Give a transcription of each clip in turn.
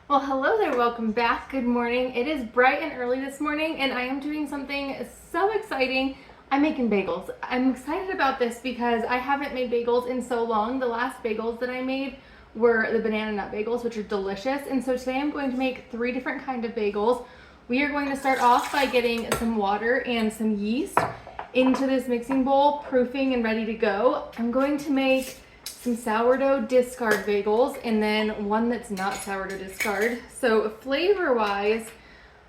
Well, hello there, welcome back. Good morning. It is bright and early this morning and I am doing something so exciting. I'm making bagels. I'm excited about this because I haven't made bagels in so long. The last bagels that I made were the banana nut bagels, which are delicious. And so today I'm going to make 3 different kinds of bagels. We are going to start off by getting some water and some yeast into this mixing bowl, proofing and ready to go. I'm going to make some sourdough discard bagels and then one that's not sourdough discard. So flavor wise,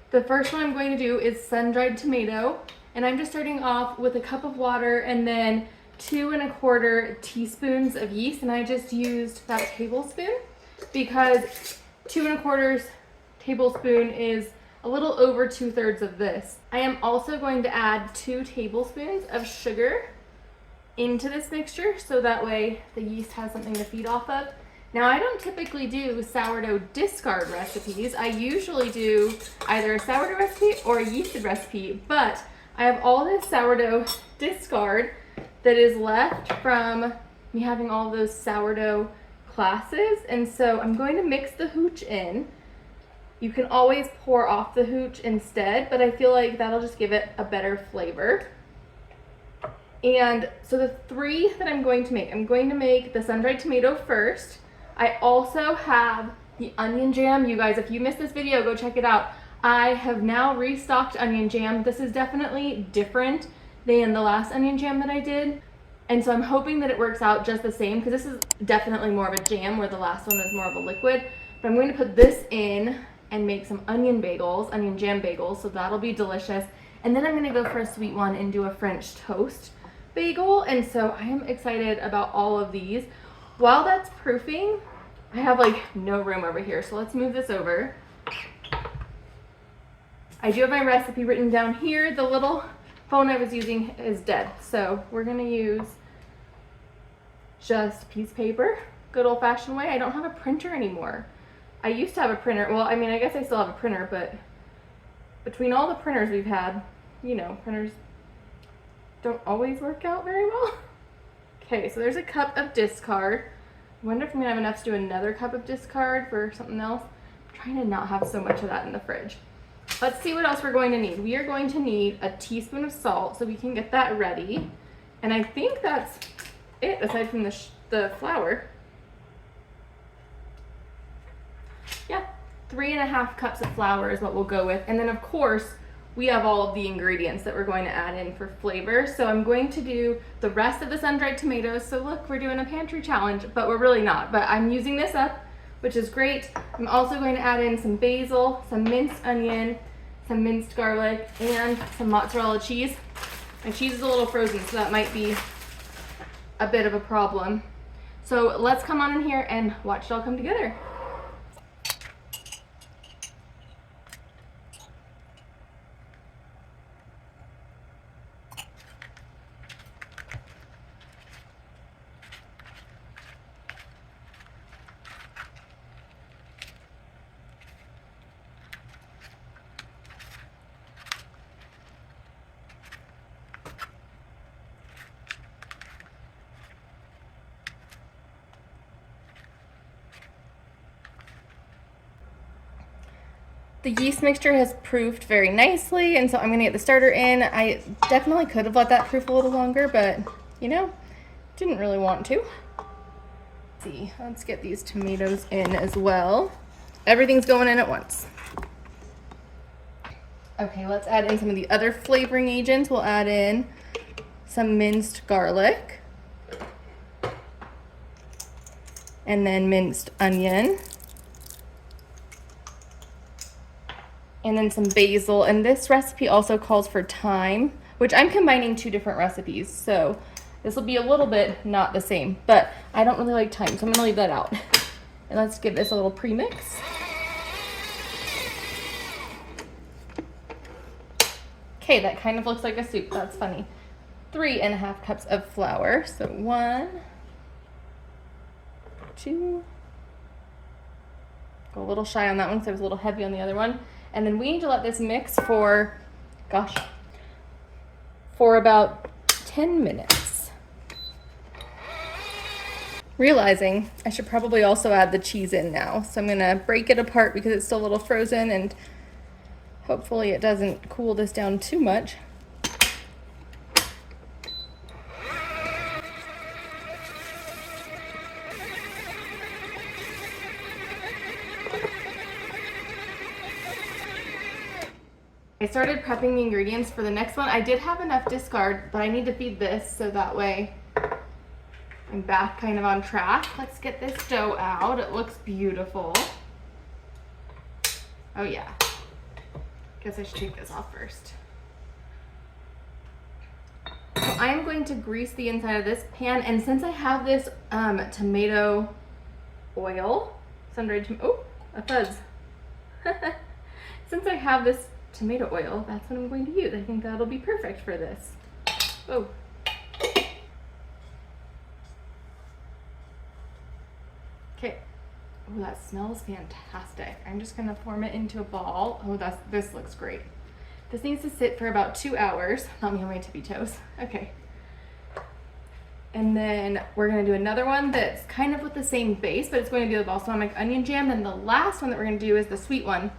the first one I'm going to do is sun-dried tomato, and I'm just starting off with a cup of water and then 2 1/4 teaspoons of yeast, and I just used that tablespoon because 2 1/4 tablespoon is a little over 2/3 of this. I am also going to add 2 tablespoons of sugar into this mixture so that way the yeast has something to feed off of. Now, I don't typically do sourdough discard recipes. I usually do either a sourdough recipe or a yeasted recipe, but I have all this sourdough discard that is left from me having all those sourdough classes, and so I'm going to mix the hooch in. You can always pour off the hooch instead, but I feel like that'll just give it a better flavor. And so the 3 that I'm going to make the sun-dried tomato first. I also have the onion jam. You guys, if you missed this video, go check it out. I have now restocked onion jam. This is definitely different than the last onion jam that I did. And so I'm hoping that it works out just the same because this is definitely more of a jam where the last one was more of a liquid. But I'm going to put this in and make some onion bagels, onion jam bagels, so that'll be delicious. And then I'm gonna go for a sweet one and do a French toast bagel, and so I am excited about all of these. While that's proofing, I have like no room over here, so let's move this over. I do have my recipe written down here. The little phone I was using is dead, so we're gonna use just piece of paper, good old-fashioned way. I don't have a printer anymore. I used to have a printer. Well, I mean, I guess I still have a printer, but between all the printers we've had, you know, printers don't always work out very well. Okay, so there's a cup of discard. I wonder if I'm gonna have enough to do another cup of discard for something else. I'm trying to not have so much of that in the fridge. Let's see what else we're going to need. We are going to need a teaspoon of salt so we can get that ready. And I think that's it aside from the flour. Yeah, 3 1/2 cups of flour is what we'll go with. And then of course, we have all of the ingredients that we're going to add in for flavor. So I'm going to do the rest of the sun-dried tomatoes. So look, we're doing a pantry challenge, but we're really not. But I'm using this up, which is great. I'm also going to add in some basil, some minced onion, some minced garlic, and some mozzarella cheese. My cheese is a little frozen, so that might be a bit of a problem. So let's come on in here and watch it all come together. The yeast mixture has proofed very nicely, and so I'm gonna get the starter in. I definitely could have let that proof a little longer, but you know, didn't really want to. Let's see, let's get these tomatoes in as well. Everything's going in at once. Okay, let's add in some of the other flavoring agents. We'll add in some minced garlic, and then minced onion, and then some basil. And this recipe also calls for thyme, which I'm combining 2 different recipes, so this will be a little bit not the same, but I don't really like thyme, so I'm gonna leave that out. And let's give this a little pre-mix. Okay, that kind of looks like a soup. That's funny. 3 1/2 cups of flour. So 1, 2. Go a little shy on that one because I was a little heavy on the other one. And then we need to let this mix for, for about 10 minutes. realizing I should probably also add the cheese in now. So I'm gonna break it apart because it's still a little frozen, and hopefully it doesn't cool this down too much. I started prepping the ingredients for the next one. I did have enough discard, but I need to feed this so that way I'm back kind of on track. Let's get this dough out. It looks beautiful. Oh yeah. Guess I should take this off first. So I am going to grease the inside of this pan, and since I have this tomato oil, Sundried Tomato, oh, a fuzz. Since I have this tomato oil, that's what I'm going to use. I think that'll be perfect for this. Oh. Okay. Oh, that smells fantastic. I'm just gonna form it into a ball. Oh, this looks great. This needs to sit for about 2 hours. Not me on my tippy toes. Okay. And then we're gonna do another one that's kind of with the same base, but it's going to be the balsamic onion jam. And the last one that we're gonna do is the sweet one,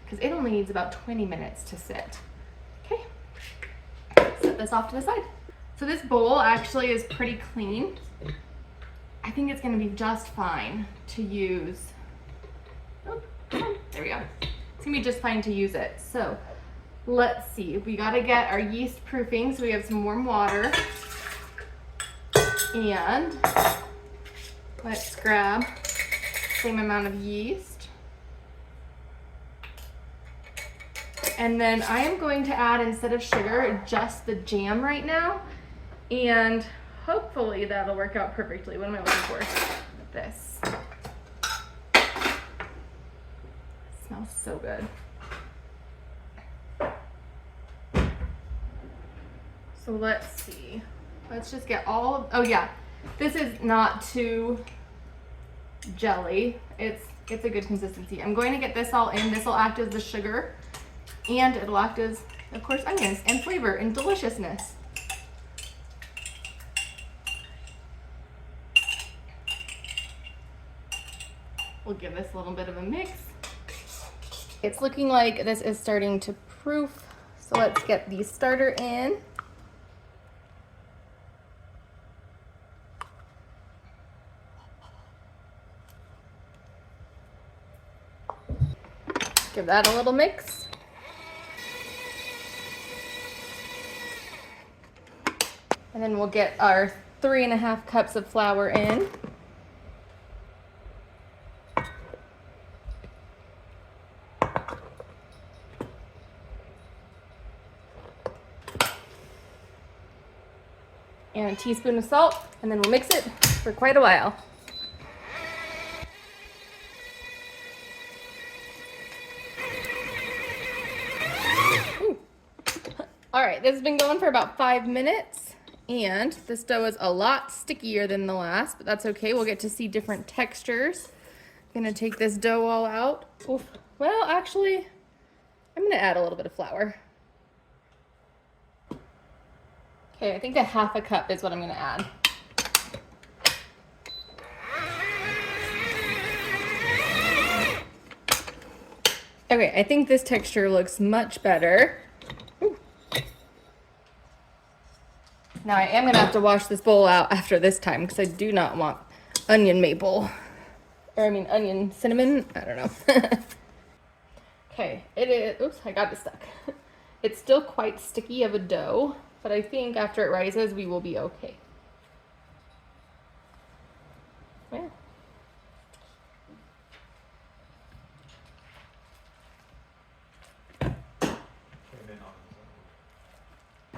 because it only needs about 20 minutes to sit. Okay, set this off to the side. So this bowl actually is pretty clean. I think it's gonna be just fine to use. Oh, come on, there we go. It's gonna be just fine to use it. So let's see, we gotta get our yeast proofing. So we have some warm water. And let's grab the same amount of yeast. And then I am going to add, instead of sugar, just the jam right now. And hopefully that'll work out perfectly. What am I looking for? This. It smells so good. So let's see. Let's just get all of, oh yeah, this is not too jelly. It's a good consistency. I'm going to get this all in. This will act as the sugar, and it'll act as, of course, onions and flavor and deliciousness. We'll give this a little bit of a mix. It's looking like this is starting to proof, so let's get the starter in. Give that a little mix. And then we'll get our 3½ cups of flour in. And a teaspoon of salt, and then we'll mix it for quite a while. All right, this has been going for about 5 minutes, and this dough is a lot stickier than the last, but that's okay. We'll get to see different textures. I'm gonna take this dough all out. Oof. Well, actually, I'm gonna add a little bit of flour. Okay, I think a ½ cup is what I'm gonna add. Okay, I think this texture looks much better. Now I am gonna have to wash this bowl out after this time because I do not want onion maple, or I mean onion cinnamon, I don't know. Okay, it is, oops, I got it stuck. It's still quite sticky of a dough, but I think after it rises, we will be okay. Yeah.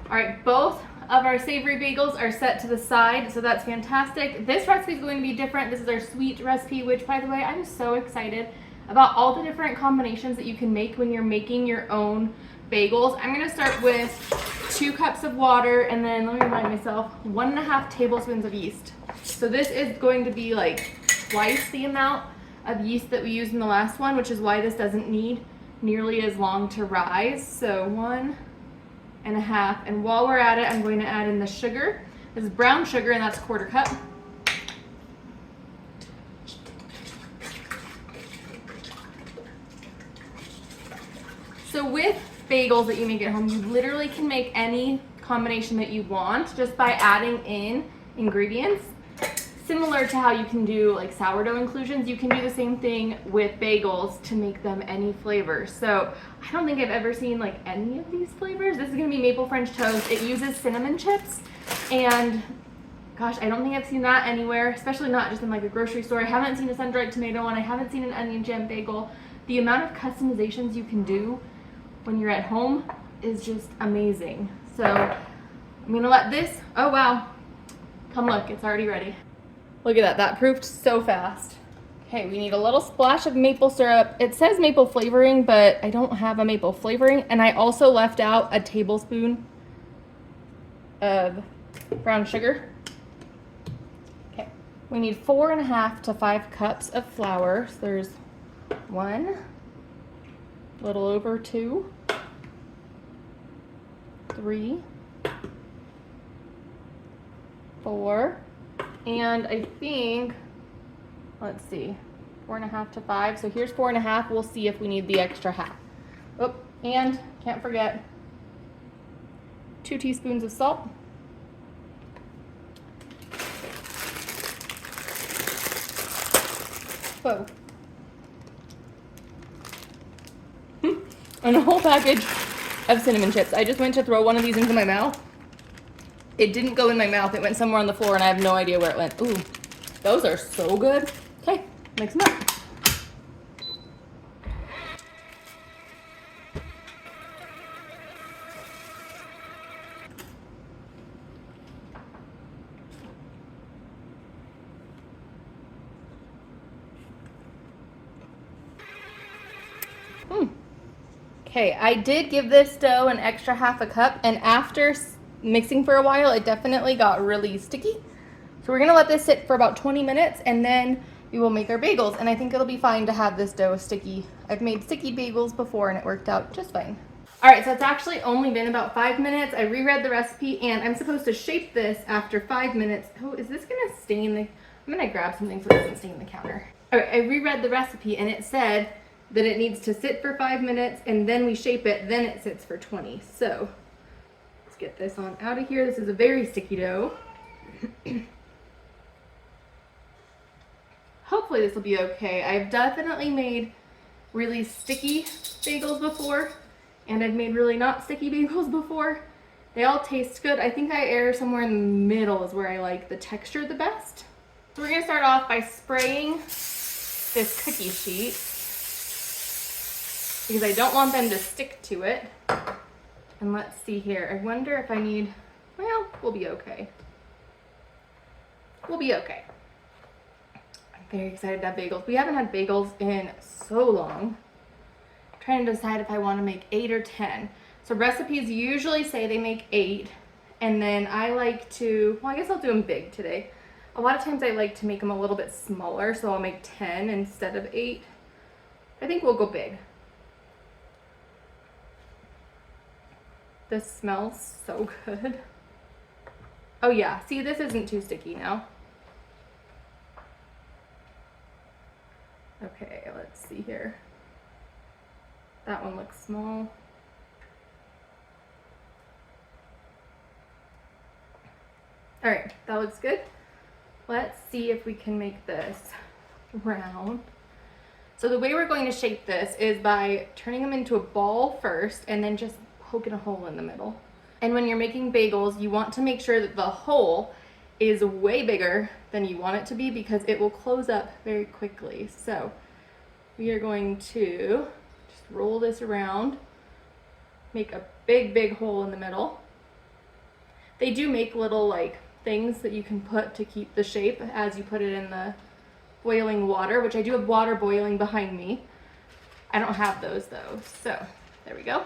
All right, both of our savory bagels are set to the side, so that's fantastic. This recipe is going to be different. This is our sweet recipe, which, by the way, I'm so excited about all the different combinations that you can make when you're making your own bagels. I'm gonna start with 2 cups of water, and then let me remind myself, 1½ tablespoons of yeast. So this is going to be like twice the amount of yeast that we used in the last one, which is why this doesn't need nearly as long to rise. So 1½ and while we're at it, I'm going to add in the sugar. This is brown sugar, and that's 1/4 cup. So with bagels that you make at home, you literally can make any combination that you want just by adding in ingredients. Similar to how you can do like sourdough inclusions, you can do the same thing with bagels to make them any flavor. So I don't think I've ever seen like any of these flavors. This is gonna be maple French toast. It uses cinnamon chips, and gosh, I don't think I've seen that anywhere, especially not just in like a grocery store. I haven't seen a Sundried Tomato one. I haven't seen an onion jam bagel. The amount of customizations you can do when you're at home is just amazing. So I'm gonna let this, oh wow, come look, it's already ready. Look at that, that proved so fast. Okay, we need a little splash of maple syrup. It says maple flavoring, but I don't have a maple flavoring. And I also left out a tablespoon of brown sugar. Okay, we need 4.5 to 5 cups of flour. So there's 1, a little over 2, 3, 4, and I think, let's see, 4.5 to 5. So here's 4.5. We'll see if we need the extra half. Oh, and can't forget 2 teaspoons of salt. Whoa. And a whole package of cinnamon chips. I just went to throw one of these into my mouth. It didn't go in my mouth. It went somewhere on the floor, and I have no idea where it went. Ooh, those are so good. Okay, mix them up. Okay, I did give this dough an extra half a cup, and after mixing for a while, it definitely got really sticky. So we're gonna let this sit for about 20 minutes, and then we will make our bagels. And I think it'll be fine to have this dough sticky. I've made sticky bagels before, and it worked out just fine. All right, so it's actually only been about 5 minutes. I reread the recipe, and I'm supposed to shape this after 5 minutes. Oh, is this gonna stain the, I'm gonna grab something so it doesn't stain the counter. All right, I reread the recipe, and it said that it needs to sit for 5 minutes, and then we shape it, then it sits for 20. So let's get this on out of here. This is a very sticky dough. Hopefully this will be okay. I've definitely made really sticky bagels before, and I've made really not sticky bagels before. They all taste good. I think I err somewhere in the middle is where I like the texture the best. So we're gonna start off by spraying this cookie sheet, because I don't want them to stick to it. And let's see here. I wonder if I need, well, we'll be okay. We'll be okay. I'm very excited to have bagels. We haven't had bagels in so long. I'm trying to decide if I want to make 8 or 10. So recipes usually say they make 8, and then I like to, well, I guess I'll do them big today. A lot of times I like to make them a little bit smaller, so I'll make 10 instead of 8. I think we'll go big. This smells so good. Oh yeah, see, this isn't too sticky now. Okay, let's see here. That one looks small. All right, that looks good. Let's see if we can make this round. So the way we're going to shape this is by turning them into a ball first, and then just poking a hole in the middle. And when you're making bagels, you want to make sure that the hole is way bigger than you want it to be, because it will close up very quickly. So we are going to just roll this around, make a big hole in the middle. They do make little like things that you can put to keep the shape as you put it in the boiling water, which I do have water boiling behind me. I don't have those though. So there we go.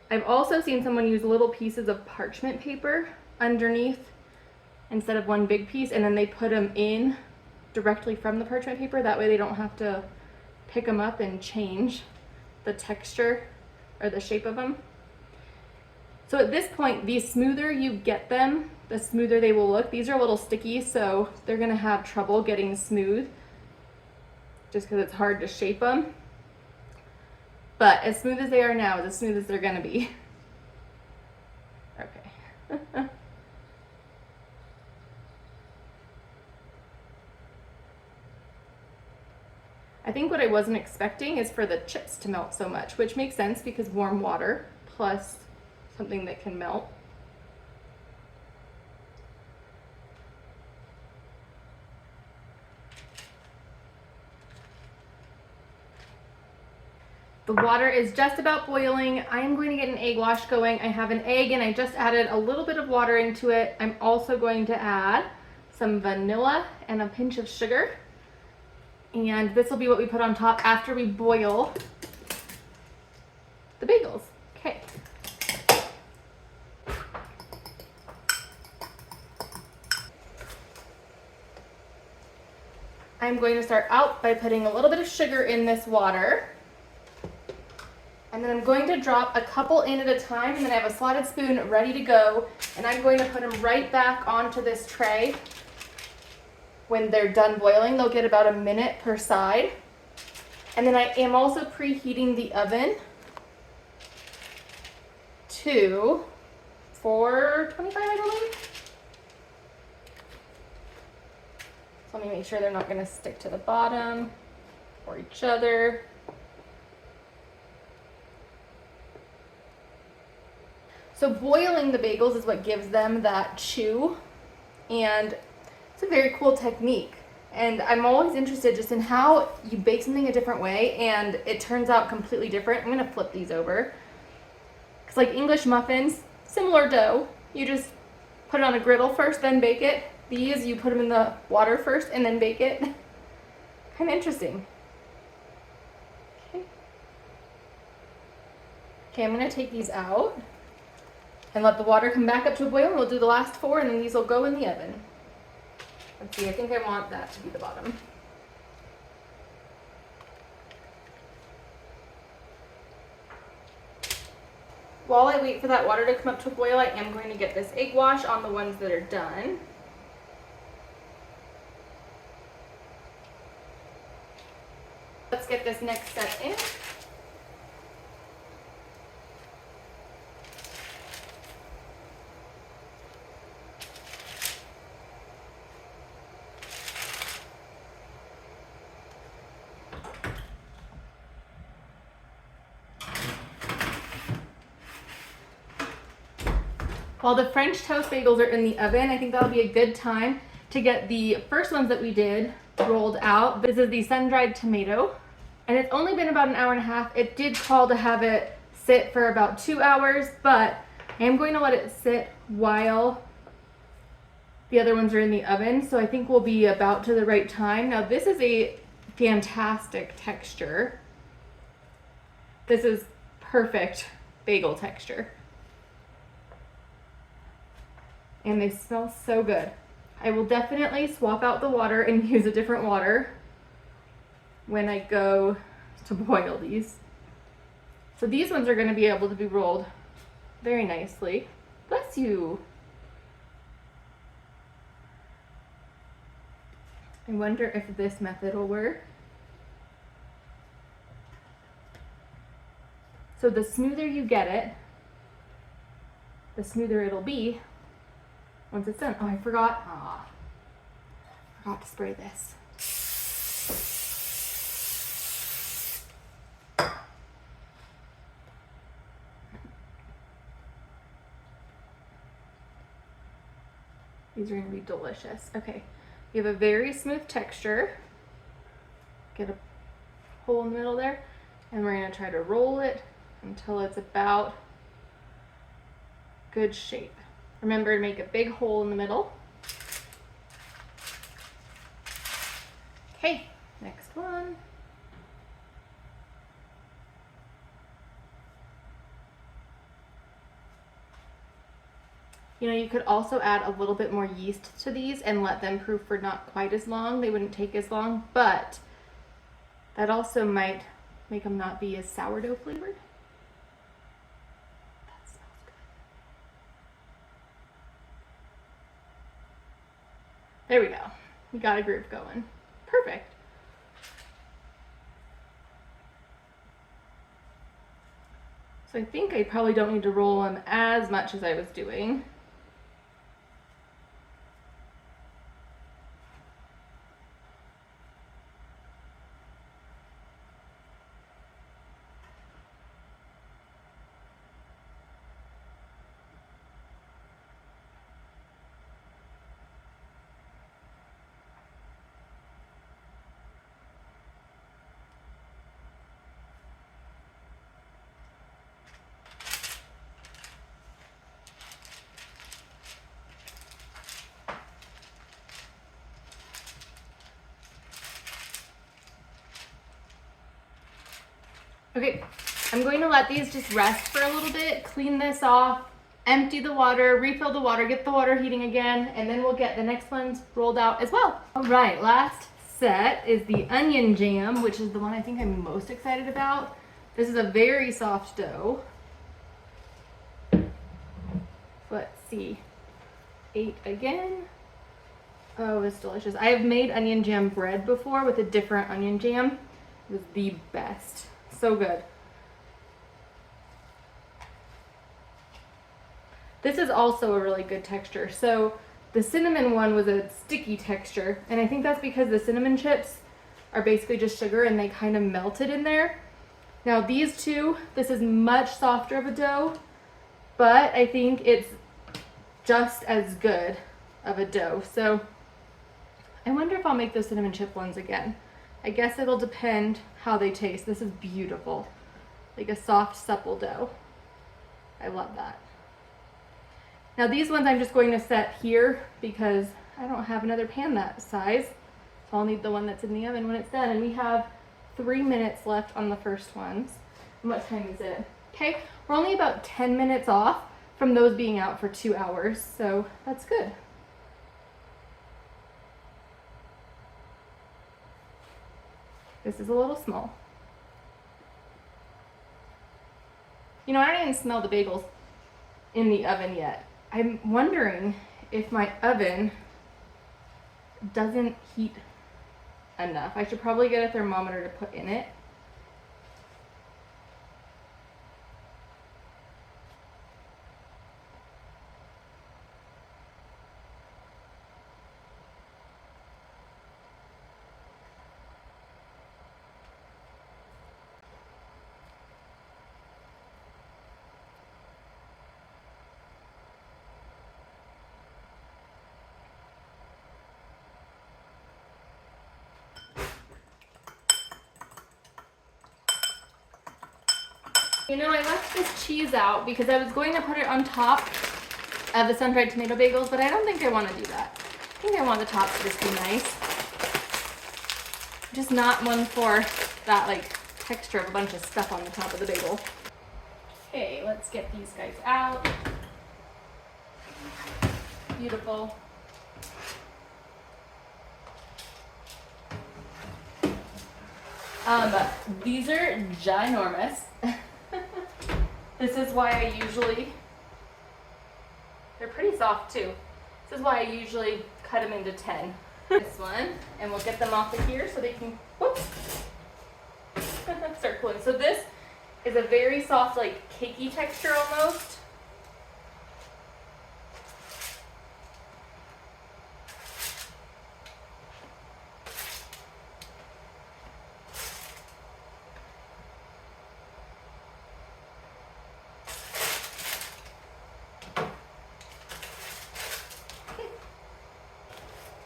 I've also seen someone use little pieces of parchment paper underneath instead of one big piece, and then they put them in directly from the parchment paper. That way they don't have to pick them up and change the texture or the shape of them. So at this point, the smoother you get them, the smoother they will look. These are a little sticky, so they're gonna have trouble getting smooth just because it's hard to shape them. but as smooth as they are now is as smooth as they're gonna be. Okay. I think what I wasn't expecting is for the chips to melt so much, which makes sense because warm water plus something that can melt. The water is just about boiling. I am going to get an egg wash going. I have an egg and I just added a little bit of water into it. I'm also going to add some vanilla and a pinch of sugar. And this will be what we put on top after we boil the bagels. Okay. I'm going to start out by putting a little bit of sugar in this water. And then I'm going to drop a couple in at a time, and then I have a slotted spoon ready to go. And I'm going to put them right back onto this tray. When they're done boiling, they'll get about a minute per side. And then I am also preheating the oven to 425, I believe. So let me make sure they're not gonna stick to the bottom or each other. So boiling the bagels is what gives them that chew, and it's a very cool technique. And I'm always interested just in how you bake something a different way and it turns out completely different. I'm gonna flip these over. It's like English muffins, similar dough. You just put it on a griddle first, then bake it. These, you put them in the water first and then bake it. Kind of interesting. Okay, I'm gonna take these out and let the water come back up to a boil, and we'll do the last 4, and then these will go in the oven. Let's see, I think I want that to be the bottom. While I wait for that water to come up to a boil, I am going to get this egg wash on the ones that are done. Let's get this next set in. While the French toast bagels are in the oven, I think that'll be a good time to get the first ones that we did rolled out. This is the Sundried Tomato, and it's only been about an hour and a half. It did call to have it sit for about 2 hours, but I am going to let it sit while the other ones are in the oven, so I think we'll be about to the right time. Now this is a fantastic texture. This is perfect bagel texture. And they smell so good. I will definitely swap out the water and use a different water when I go to boil these. So these ones are gonna be able to be rolled very nicely. Bless you. I wonder if this method will work. So the smoother you get it, the smoother it'll be once it's done. Oh, I forgot. Forgot to spray this. These are gonna be delicious. Okay, you have a very smooth texture. Get a hole in the middle there, and we're gonna try to roll it until it's about good shape. Remember to make a big hole in the middle. Okay, next one. You know, you could also add a little bit more yeast to these and let them proof for not quite as long. They wouldn't take as long, but that also might make them not be as sourdough flavored. There we go. We got a groove going. Perfect. So I think I probably don't need to roll them as much as I was doing. Okay, I'm going to let these just rest for a little bit, clean this off, empty the water, refill the water, get the water heating again, and then we'll get the next ones rolled out as well. All right, last set is the onion jam, which is the one I think I'm most excited about. This is a very soft dough. Let's see, 8 again. Oh, it's delicious. I have made onion jam bread before with a different onion jam. It was the best. So good. This is also a really good texture. So the cinnamon one was a sticky texture, and I think that's because the cinnamon chips are basically just sugar and they kind of melted in there. Now these two, this is much softer of a dough, but I think it's just as good of a dough. So I wonder if I'll make those cinnamon chip ones again. I guess it'll depend how they taste. This is beautiful. Like a soft, supple dough. I love that. Now these ones I'm just going to set here because I don't have another pan that size. So I'll need the one that's in the oven when it's done. And we have 3 minutes left on the first ones. And what time is it? Okay, we're only about 10 minutes off from those being out for 2 hours. So that's good. This is a little small. You know, I don't even smell the bagels in the oven yet. I'm wondering if my oven doesn't heat enough. I should probably get a thermometer to put in it. You know, I left this cheese out because I was going to put it on top of the sun-dried tomato bagels, but I don't think I want to do that. I think I want the top to just be nice. Just not one for that like texture of a bunch of stuff on the top of the bagel. Okay, let's get these guys out. Beautiful. These are ginormous. This is why I usually, they're pretty soft too. This is why I usually cut them into 10. This one, and we'll get them off of here so they can, whoops, start cooling. So this is a very soft, like cakey texture almost.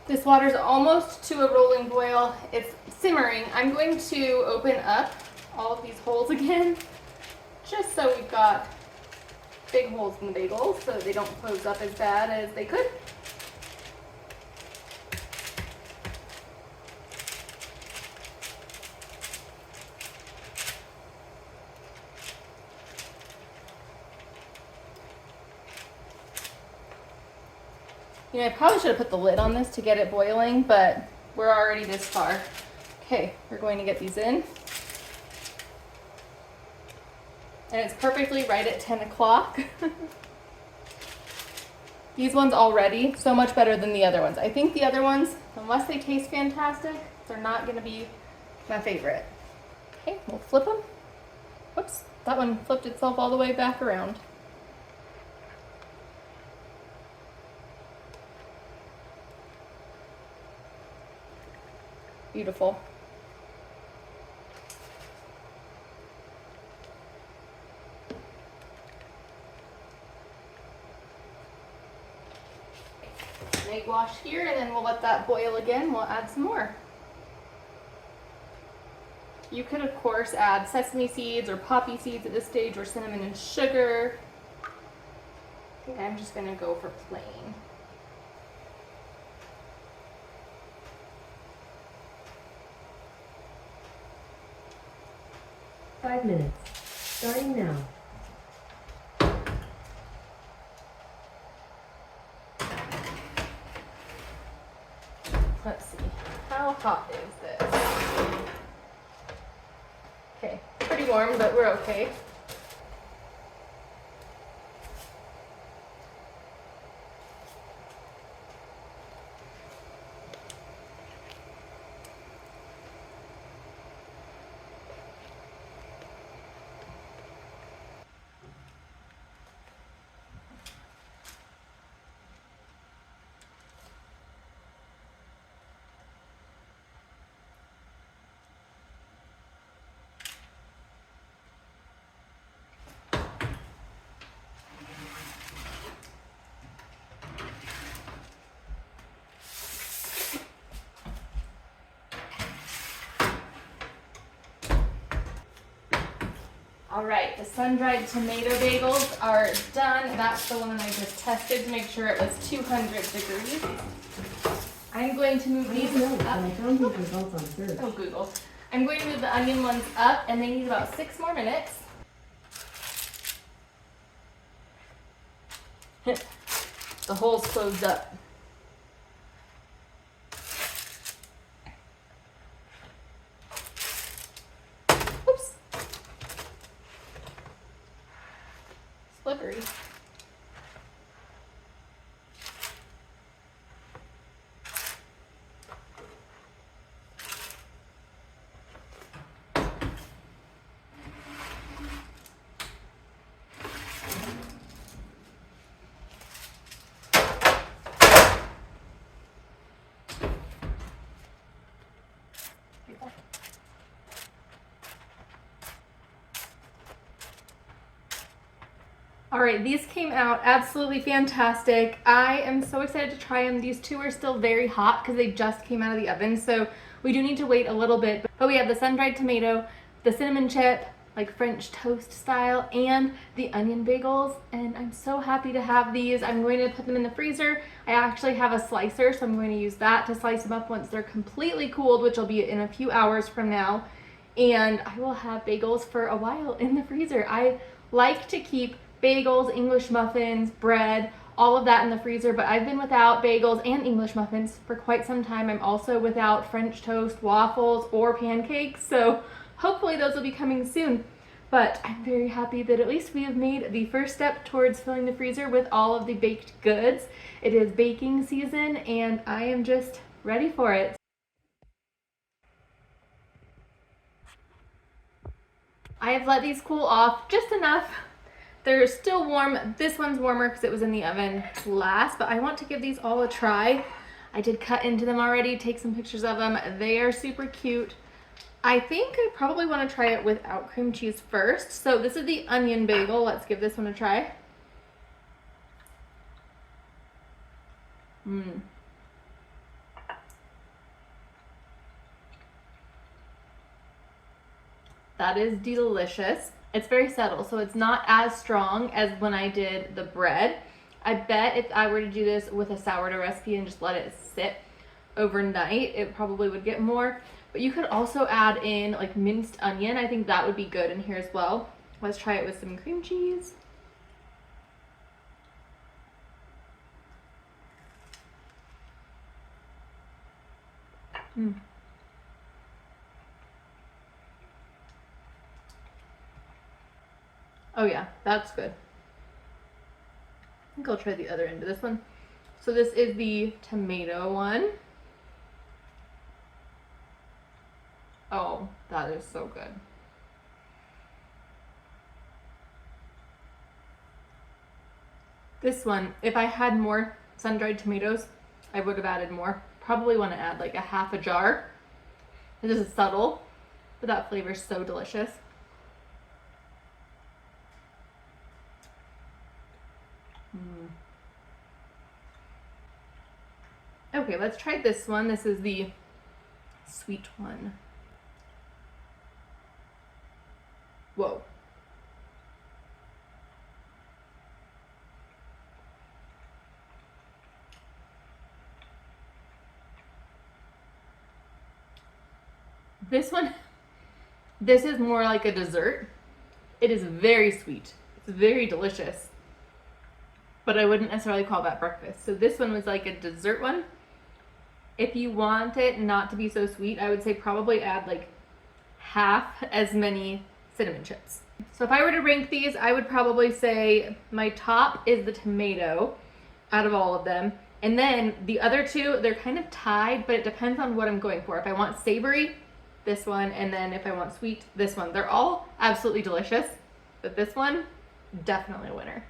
This water's almost to a rolling boil. It's simmering. I'm going to open up all of these holes again, just so we've got big holes in the bagels so they don't close up as bad as they could. You know, I probably should have put the lid on this to get it boiling, but we're already this far. Okay, we're going to get these in. And it's perfectly right at 10 o'clock. These ones already, so much better than the other ones. I think the other ones, unless they taste fantastic, they're not gonna be my favorite. Okay, we'll flip them. Whoops. that one flipped itself all the way back around. Beautiful. Egg wash here, and then we'll let that boil again. We'll add some more. You could, of course, add sesame seeds or poppy seeds at this stage, or cinnamon and sugar. I think I'm just gonna go for plain. Five minutes, starting now. Let's see, how hot is this? Okay, pretty warm, but we're okay. All right, the sun-dried tomato bagels are done. That's the one that I just tested to make sure it was 200 degrees. I'm going to move these up. I found these results on search. Oh, Google. I'm going to move the onion ones up, and they need about 6 more minutes. The hole's closed up. Oops. Slippery. All right, these came out absolutely fantastic. I am so excited to try them. These two are still very hot because they just came out of the oven, so we do need to wait a little bit. But we have the sun-dried tomato, the cinnamon chip, like French toast style, and the onion bagels, and I'm so happy to have these. I'm going to put them in the freezer. I actually have a slicer, so I'm going to use that to slice them up once they're completely cooled, which will be in a few hours from now. And I will have bagels for a while in the freezer. I like to keep bagels, English muffins, bread, all of that in the freezer, but I've been without bagels and English muffins for quite some time. I'm also without French toast, waffles, or pancakes, so hopefully those will be coming soon. But I'm very happy that at least we have made the first step towards filling the freezer with all of the baked goods. It is baking season, and I am just ready for it. I have let these cool off just enough. They're still warm. This one's warmer because it was in the oven last, but I want to give these all a try. I did cut into them already, take some pictures of them. They are super cute. I think I probably want to try it without cream cheese first. So this is the onion bagel. Let's give this one a try. That is delicious. It's very subtle, so it's not as strong as when I did the bread. I bet if I were to do this with a sourdough recipe and just let it sit overnight, it probably would get more. But you could also add in like minced onion. I think that would be good in here as well. Let's try it with some cream cheese. Oh yeah, that's good. I think I'll try the other end of this one. So this is the tomato one. Oh, that is so good. This one, if I had more sun-dried tomatoes, I would have added more. Probably want to add like a half a jar. This is subtle, but that flavor is so delicious. Okay, let's try this one. This is the sweet one. Whoa. This one, this is more like a dessert. It is very sweet. It's very delicious. But I wouldn't necessarily call that breakfast. So this one was like a dessert one. If you want it not to be so sweet, I would say probably add like half as many cinnamon chips. So if I were to rank these, I would probably say my top is the tomato out of all of them. And then the other two, they're kind of tied, but it depends on what I'm going for. If I want savory, this one, and then if I want sweet, this one. They're all absolutely delicious, but this one, definitely a winner.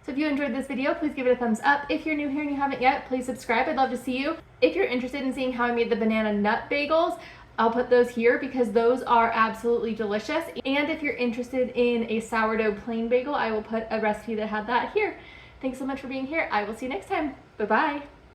So if you enjoyed this video, please give it a thumbs up. If you're new here and you haven't yet, please subscribe. I'd love to see you. If you're interested in seeing how I made the banana nut bagels, I'll put those here because those are absolutely delicious. And if you're interested in a sourdough plain bagel, I will put a recipe that had that here. Thanks so much for being here. I will see you next time. Bye-bye.